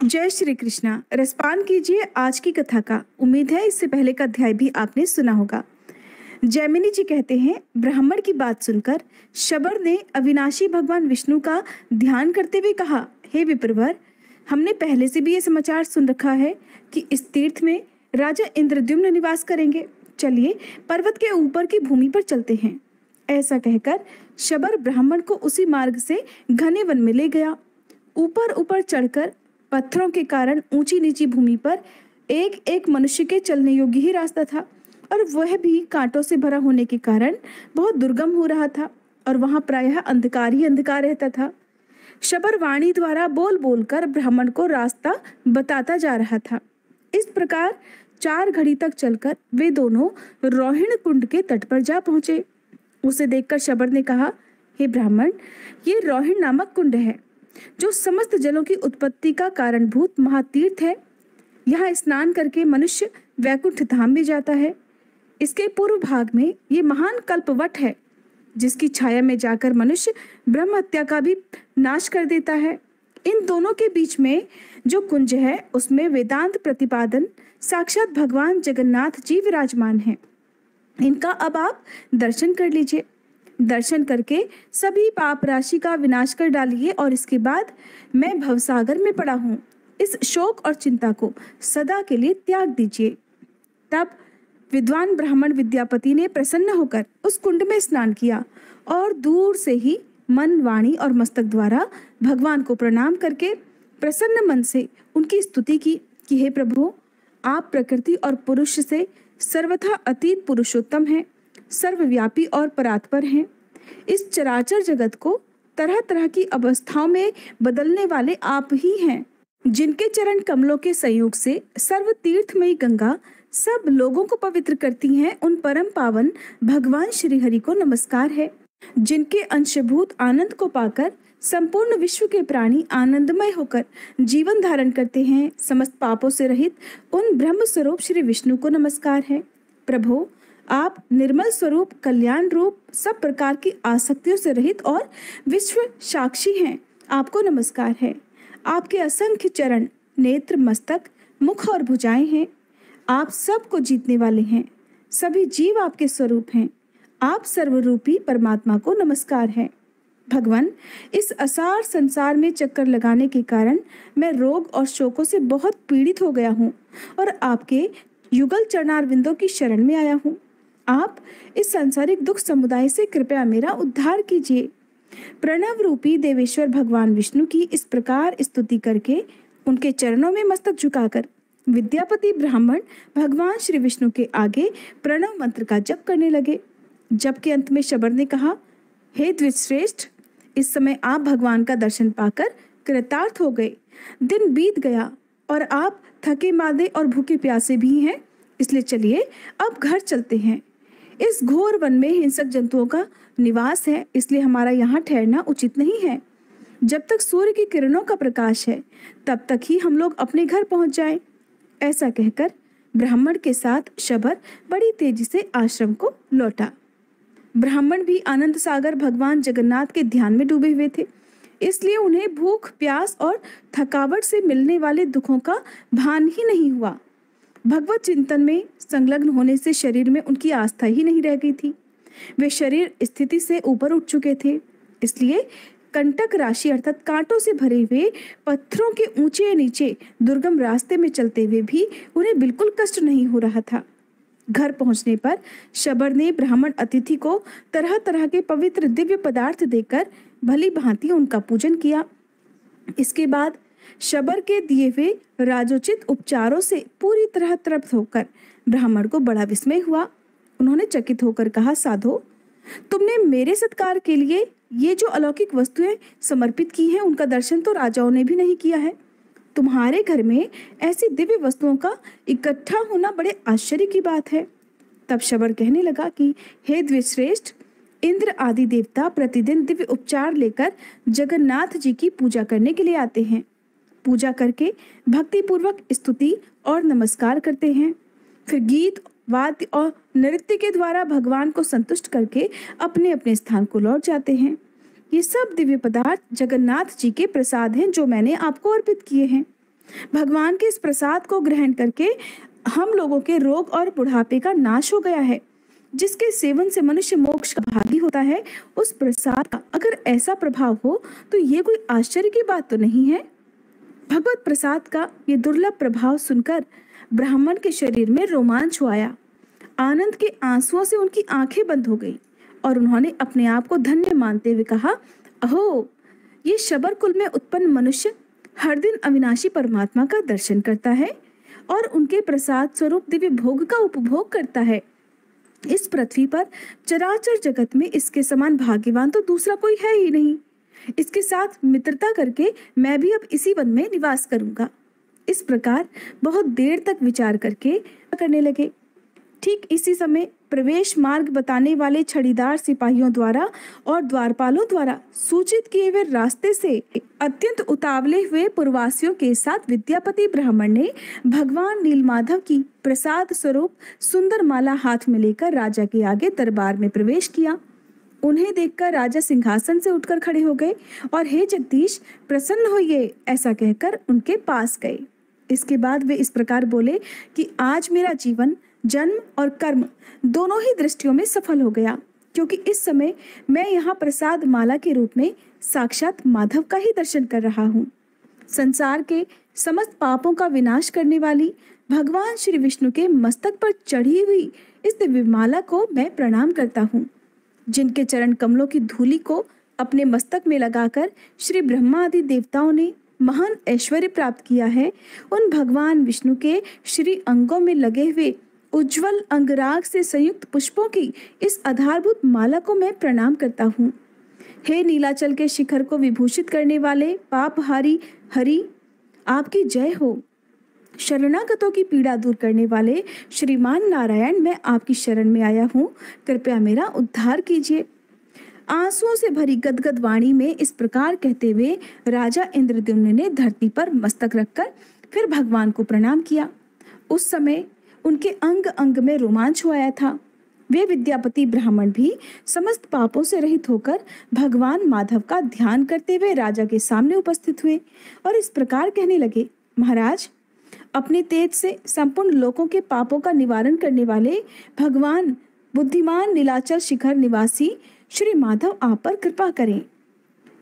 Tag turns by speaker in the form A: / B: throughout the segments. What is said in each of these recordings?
A: जय श्री कृष्णा। रसपान कीजिए आज की कथा का। उम्मीद है इससे पहले का अध्याय भी आपने सुना होगा। जैमिनी जी कहते हैं, ब्राह्मण की बात सुनकर शबर ने अविनाशी भगवान विष्णु का ध्यान करते हुए कहा, हे विप्रवर, हमने पहले से भी ये समाचार सुन रखा है कि इस तीर्थ में राजा इंद्रद्युम्न निवास करेंगे। चलिए पर्वत के ऊपर की भूमि पर चलते हैं। ऐसा कहकर शबर ब्राह्मण को उसी मार्ग से घने वन में ले गया। ऊपर ऊपर चढ़कर पत्थरों के कारण ऊंची नीची भूमि पर एक एक मनुष्य के चलने योग्य ही रास्ता था, और वह भी कांटों से भरा होने के कारण बहुत दुर्गम हो रहा था, और वहां प्रायः अंधकार ही अंधकार रहता था। शबर वाणी द्वारा बोल बोलकर ब्राह्मण को रास्ता बताता जा रहा था। इस प्रकार 4 घड़ी तक चलकर वे दोनों रोहिणी कुंड के तट पर जा पहुंचे। उसे देखकर शबर ने कहा, हे ब्राह्मण, ये रोहिणी नामक कुंड है, जो समस्त जलों की उत्पत्ति का कारणभूत महातीर्थ है। यहाँ स्नान करके मनुष्य वैकुंठ धाम में जाता है। इसके पूर्व भाग में ये महान कल्पवट है, जिसकी छाया में जाकर मनुष्य ब्रह्म हत्या का भी नाश कर देता है। इन दोनों के बीच में जो कुंज है, उसमें वेदांत प्रतिपादन साक्षात भगवान जगन्नाथ जी विराजमान हैं। इनका अब आप दर्शन कर लीजिए। दर्शन करके सभी पाप राशि का विनाश कर डालिए, और इसके बाद मैं भवसागर में पड़ा हूँ, इस शोक और चिंता को सदा के लिए त्याग दीजिए। तब विद्वान ब्राह्मण विद्यापति ने प्रसन्न होकर उस कुंड में स्नान किया, और दूर से ही मन, वाणी और मस्तक द्वारा भगवान को प्रणाम करके प्रसन्न मन से उनकी स्तुति की कि हे प्रभु, आप प्रकृति और पुरुष से सर्वथा अतीत पुरुषोत्तम हैं, सर्वव्यापी और परात्पर हैं। इस चराचर जगत को तरह तरह की अवस्थाओं में बदलने वाले आप ही हैं, जिनके चरण कमलों के संयोग से सर्व तीर्थमयी गंगा सब लोगों को पवित्र करती हैं। उन परम पावन भगवान श्री हरि को नमस्कार है, जिनके अंशभूत आनंद को पाकर संपूर्ण विश्व के प्राणी आनंदमय होकर जीवन धारण करते हैं। समस्त पापों से रहित उन ब्रह्म स्वरूप श्री विष्णु को नमस्कार है। प्रभु, आप निर्मल स्वरूप, कल्याण रूप, सब प्रकार की आसक्तियों से रहित और विश्व साक्षी हैं। आपको नमस्कार है। आपके असंख्य चरण, नेत्र, मस्तक, मुख और भुजाएं हैं। आप सबको जीतने वाले हैं। सभी जीव आपके स्वरूप हैं। आप सर्वरूपी परमात्मा को नमस्कार है। भगवान, इस असार संसार में चक्कर लगाने के कारण मैं रोग और शोकों से बहुत पीड़ित हो गया हूँ, और आपके युगल चरणारविंदों की शरण में आया हूँ। आप इस सांसारिक दुख समुदाय से कृपया मेरा उद्धार कीजिए। प्रणव रूपी देवेश्वर भगवान विष्णु की इस प्रकार स्तुति करके उनके चरणों में मस्तक झुकाकर विद्यापति ब्राह्मण भगवान श्री विष्णु के आगे प्रणव मंत्र का जप करने लगे। जप के अंत में शबर ने कहा, हे द्विजश्रेष्ठ, इस समय आप भगवान का दर्शन पाकर कृतार्थ हो गए। दिन बीत गया और आप थके मादे और भूखे प्यासे भी हैं, इसलिए चलिए अब घर चलते हैं। इस घोर वन में हिंसक जंतुओं का निवास है, इसलिए हमारा यहाँ ठहरना उचित नहीं है। जब तक सूर्य की किरणों का प्रकाश है, तब तक ही हम लोग अपने घर पहुंच जाएं। ऐसा कहकर ब्राह्मण के साथ शबर बड़ी तेजी से आश्रम को लौटा। ब्राह्मण भी आनंद सागर भगवान जगन्नाथ के ध्यान में डूबे हुए थे, इसलिए उन्हें भूख, प्यास और थकावट से मिलने वाले दुखों का भान ही नहीं हुआ। भगवत चिंतन में संलग्न होने से शरीर में उनकी आस्था ही नहीं रह गई थी। वे शरीर स्थिति से ऊपर उठ चुके थे, इसलिए कंटक राशि अर्थात कांटों से भरे हुए पत्थरों के ऊंचे नीचे दुर्गम रास्ते में चलते हुए भी उन्हें बिल्कुल कष्ट नहीं हो रहा था। घर पहुंचने पर शबर ने ब्राह्मण अतिथि को तरह तरह के पवित्र दिव्य पदार्थ देकर भली भांति उनका पूजन किया। इसके बाद शबर के दिए हुए राजोचित उपचारों से पूरी तरह तृप्त होकर ब्राह्मण को बड़ा विस्मय हुआ। उन्होंने चकित होकर कहा, साधो, तुमने मेरे सत्कार के लिए ये जो अलौकिक वस्तुएं समर्पित की हैं, उनका दर्शन तो राजाओं ने भी नहीं किया है। तुम्हारे घर में ऐसी दिव्य वस्तुओं का इकट्ठा होना बड़े आश्चर्य की बात है। तब शबर कहने लगा कि हे द्विजश्रेष्ठ, इंद्र आदि देवता प्रतिदिन दिव्य उपचार लेकर जगन्नाथ जी की पूजा करने के लिए आते हैं। पूजा करके भक्ति पूर्वक स्तुति और नमस्कार करते हैं। फिर गीत, वाद्य और नृत्य के द्वारा भगवान को संतुष्ट करके अपने अपने स्थान को लौट जाते हैं। ये सब दिव्य पदार्थ जगन्नाथ जी के प्रसाद हैं, जो मैंने आपको अर्पित किए हैं। भगवान के इस प्रसाद को ग्रहण करके हम लोगों के रोग और बुढ़ापे का नाश हो गया है। जिसके सेवन से मनुष्य मोक्ष का भागी होता है, उस प्रसाद का अगर ऐसा प्रभाव हो तो ये कोई आश्चर्य की बात तो नहीं है। भगवत प्रसाद का ये दुर्लभ प्रभाव सुनकर ब्राह्मण के शरीर में रोमांच हो आया। आनंद के आंसुओं से उनकी आंखें बंद हो गई और उन्होंने अपने आप को धन्य मानते हुए कहा, अहो, ये शबर कुल में उत्पन्न मनुष्य हर दिन अविनाशी परमात्मा का दर्शन करता है और उनके प्रसाद स्वरूप दिव्य भोग का उपभोग करता है। इस पृथ्वी पर चराचर जगत में इसके समान भाग्यवान तो दूसरा कोई है ही नहीं। इसके साथ मित्रता करके मैं भी अब इसी वन में निवास करूंगा। इस प्रकार बहुत देर तक विचार करके करने लगे। ठीक इसी समय प्रवेश मार्ग बताने वाले छड़ीदार सिपाहियों द्वारा और द्वारपालों द्वारा सूचित किए हुए रास्ते से अत्यंत उतावले हुए पूर्ववासियों के साथ विद्यापति ब्राह्मण ने भगवान नीलमाधव की प्रसाद स्वरूप सुंदर माला हाथ में लेकर राजा के आगे दरबार में प्रवेश किया। उन्हें देखकर राजा सिंहासन से उठकर खड़े हो गए और हे जगदीश, प्रसन्न होइए, ऐसा कहकर उनके पास गए। इसके बाद वे इस प्रकार बोले कि आज मेरा जीवन, जन्म और कर्म दोनों ही दृष्टियों में सफल हो गया, क्योंकि इस समय मैं यहाँ प्रसाद माला के रूप में साक्षात माधव का ही दर्शन कर रहा हूँ। संसार के समस्त पापों का विनाश करने वाली भगवान श्री विष्णु के मस्तक पर चढ़ी हुई इस दिव्य माला को मैं प्रणाम करता हूँ। जिनके चरण कमलों की धूलि को अपने मस्तक में लगाकर श्री ब्रह्मा आदि देवताओं ने महान ऐश्वर्य प्राप्त किया है, उन भगवान विष्णु के श्री अंगों में लगे हुए उज्जवल अंगराग से संयुक्त पुष्पों की इस आधारभूत माला को मैं प्रणाम करता हूँ। हे नीलाचल के शिखर को विभूषित करने वाले पापहारी हरि, आपकी जय हो। शरणागतों की पीड़ा दूर करने वाले श्रीमान नारायण, मैं आपकी शरण में आया हूँ, कृपया मेरा उद्धार कीजिए। आंसुओं से भरी गदगद वाणी में इस प्रकार कहते हुए राजा इंद्रद्युम्न ने धरती पर मस्तक रखकर फिर भगवान को प्रणाम किया। उस समय उनके अंग अंग में रोमांच हो आया था। वे विद्यापति ब्राह्मण भी समस्त पापों से रहित होकर भगवान माधव का ध्यान करते हुए राजा के सामने उपस्थित हुए और इस प्रकार कहने लगे, महाराज, अपने तेज से संपूर्ण लोगों के पापों का निवारण करने वाले भगवान बुद्धिमान नीलाचल शिखर निवासी श्री माधव आप पर कृपा करें।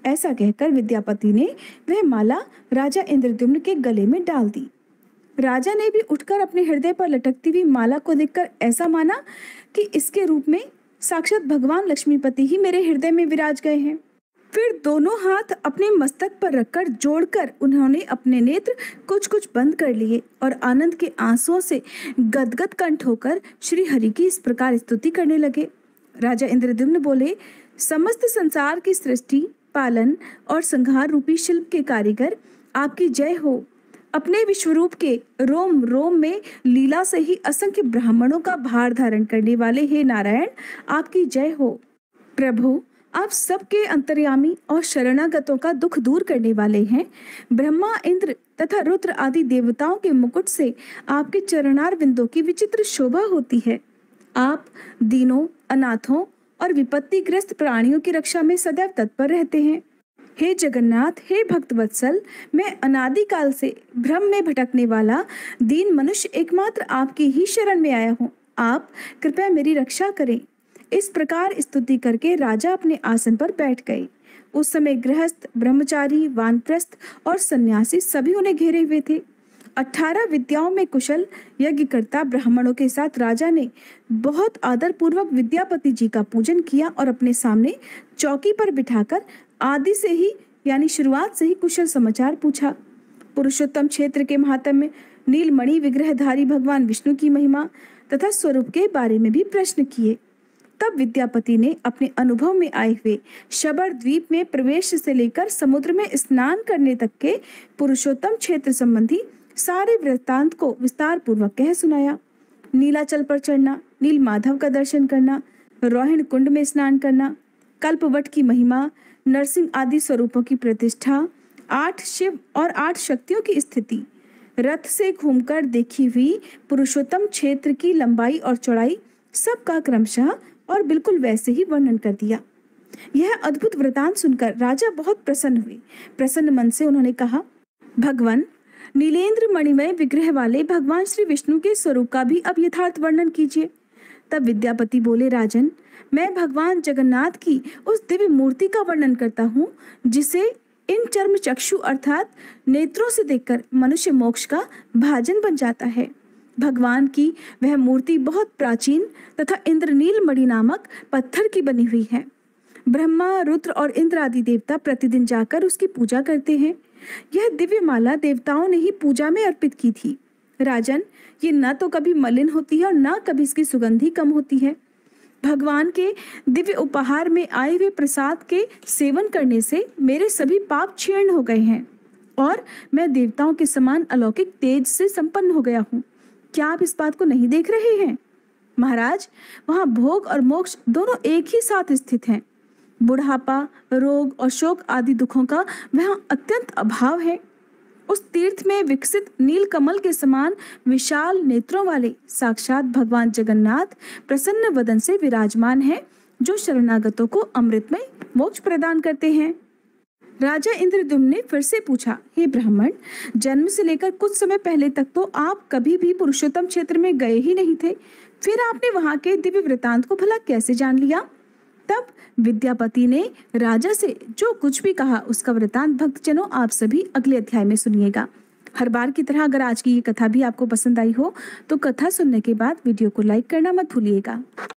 A: ऐसा कहकर विद्यापति ने वह माला राजा इंद्रद्युम्न के गले में डाल दी। राजा ने भी उठकर अपने हृदय पर लटकती हुई माला को देखकर ऐसा माना कि इसके रूप में साक्षात भगवान लक्ष्मीपति ही मेरे हृदय में विराज गए हैं। फिर दोनों हाथ अपने मस्तक पर रखकर जोड़कर उन्होंने अपने नेत्र कुछ कुछ बंद कर लिए और आनंद के आंसुओं से गदगद कंठ होकर श्री हरि की इस प्रकार स्तुति करने लगे। राजा इंद्रद्युम्न बोले, समस्त संसार की सृष्टि, पालन और संहार रूपी शिल्प के कारीगर, आपकी जय हो। अपने विश्वरूप के रोम रोम में लीला से ही असंख्य ब्राह्मणों का भार धारण करने वाले हे नारायण, आपकी जय हो। प्रभु, आप सबके अंतर्यामी और शरणागतों का दुख दूर करने वाले हैं। ब्रह्मा, इंद्र तथा रुद्र आदि देवताओं के मुकुट से आपके चरणार बिंदों की विचित्र शोभा होती है। आप दीनों, अनाथों और विपत्तिग्रस्त प्राणियों की रक्षा में सदैव तत्पर रहते हैं। हे जगन्नाथ, हे भक्तवत्सल, मैं अनादिकाल से भ्रम में भटकने वाला दीन मनुष्य एकमात्र आपकी ही शरण में आया हूँ। आप कृपया मेरी रक्षा करें। इस प्रकार स्तुति करके राजा अपने आसन पर बैठ गए। उस समय गृहस्थ, ब्रह्मचारी, वानप्रस्थ और सन्यासी सभी उन्हें घेरे हुए थे। 18 विद्याओं में कुशल यज्ञकर्ता ब्राह्मणों के साथ राजा ने बहुत आदर पूर्वक विद्यापति जी का पूजन किया और अपने सामने चौकी पर बिठाकर आदि से ही यानी शुरुआत से ही कुशल समाचार पूछा। पुरुषोत्तम क्षेत्र के महात्म्य, नीलमणि विग्रहधारी भगवान विष्णु की महिमा तथा स्वरूप के बारे में भी प्रश्न किए। तब विद्यापति ने अपने अनुभव में आए हुए शबर द्वीप में प्रवेश से लेकर समुद्र में स्नान करने तक के पुरुषोत्तम क्षेत्र संबंधी सारे वृत्तांत को विस्तार पूर्वक कह सुनाया। नीलाचल पर चढ़ना, नील माधव का दर्शन करना, रोहिण कुंड में स्नान करना, कल्पवट की महिमा, नरसिंह आदि स्वरूपों की प्रतिष्ठा, 8 शिव और 8 शक्तियों की स्थिति, रथ से घूमकर देखी हुई पुरुषोत्तम क्षेत्र की लंबाई और चौड़ाई, सबका क्रमशः और बिल्कुल वैसे ही वर्णन कर दिया। यह अद्भुत वृतांत सुनकर राजा बहुत प्रसन्न हुए। प्रसन्न मन से उन्होंने कहा, भगवान, नीलेंद्र मणिमय विग्रह वाले भगवान श्री विष्णु के स्वरूप का भी अब यथार्थ वर्णन कीजिए। तब विद्यापति बोले, राजन, मैं भगवान जगन्नाथ की उस दिव्य मूर्ति का वर्णन करता हूँ जिसे इन चर्म चक्षु अर्थात नेत्रों से देखकर मनुष्य मोक्ष का भाजन बन जाता है। भगवान की वह मूर्ति बहुत प्राचीन तथा इंद्रनील मणि नामक पत्थर की बनी हुई है। ब्रह्मा, रुद्र और इंद्र आदि देवता प्रतिदिन जाकर उसकी पूजा करते हैं। यह दिव्य माला देवताओं ने ही पूजा में अर्पित की थी। राजन, ये न तो कभी मलिन होती है और न कभी इसकी सुगंधी कम होती है। भगवान के दिव्य उपहार में आए हुए प्रसाद के सेवन करने से मेरे सभी पाप क्षीण हो गए हैं और मैं देवताओं के समान अलौकिक तेज से संपन्न हो गया हूँ। क्या आप इस बात को नहीं देख रहे हैं? महाराज, वहाँ भोग और मोक्ष दोनों एक ही साथ स्थित हैं। बुढ़ापा, रोग और शोक आदि दुखों का वहाँ अत्यंत अभाव है। उस तीर्थ में विकसित नील कमल के समान विशाल नेत्रों वाले साक्षात भगवान जगन्नाथ प्रसन्न वदन से विराजमान हैं, जो शरणागतों को अमृतमय मोक्ष प्रदान करते हैं। राजा इंद्रद्युम्न ने फिर से पूछा, हे ब्राह्मण, जन्म से लेकर कुछ समय पहले तक तो आप कभी भी पुरुषोत्तम क्षेत्र में गए ही नहीं थे, फिर आपने वहां के दिव्य वृतांत को भला कैसे जान लिया? तब विद्यापति ने राजा से जो कुछ भी कहा उसका वृतांत भक्तजनों आप सभी अगले अध्याय में सुनिएगा। हर बार की तरह अगर आज की ये कथा भी आपको पसंद आई हो तो कथा सुनने के बाद वीडियो को लाइक करना मत भूलिएगा।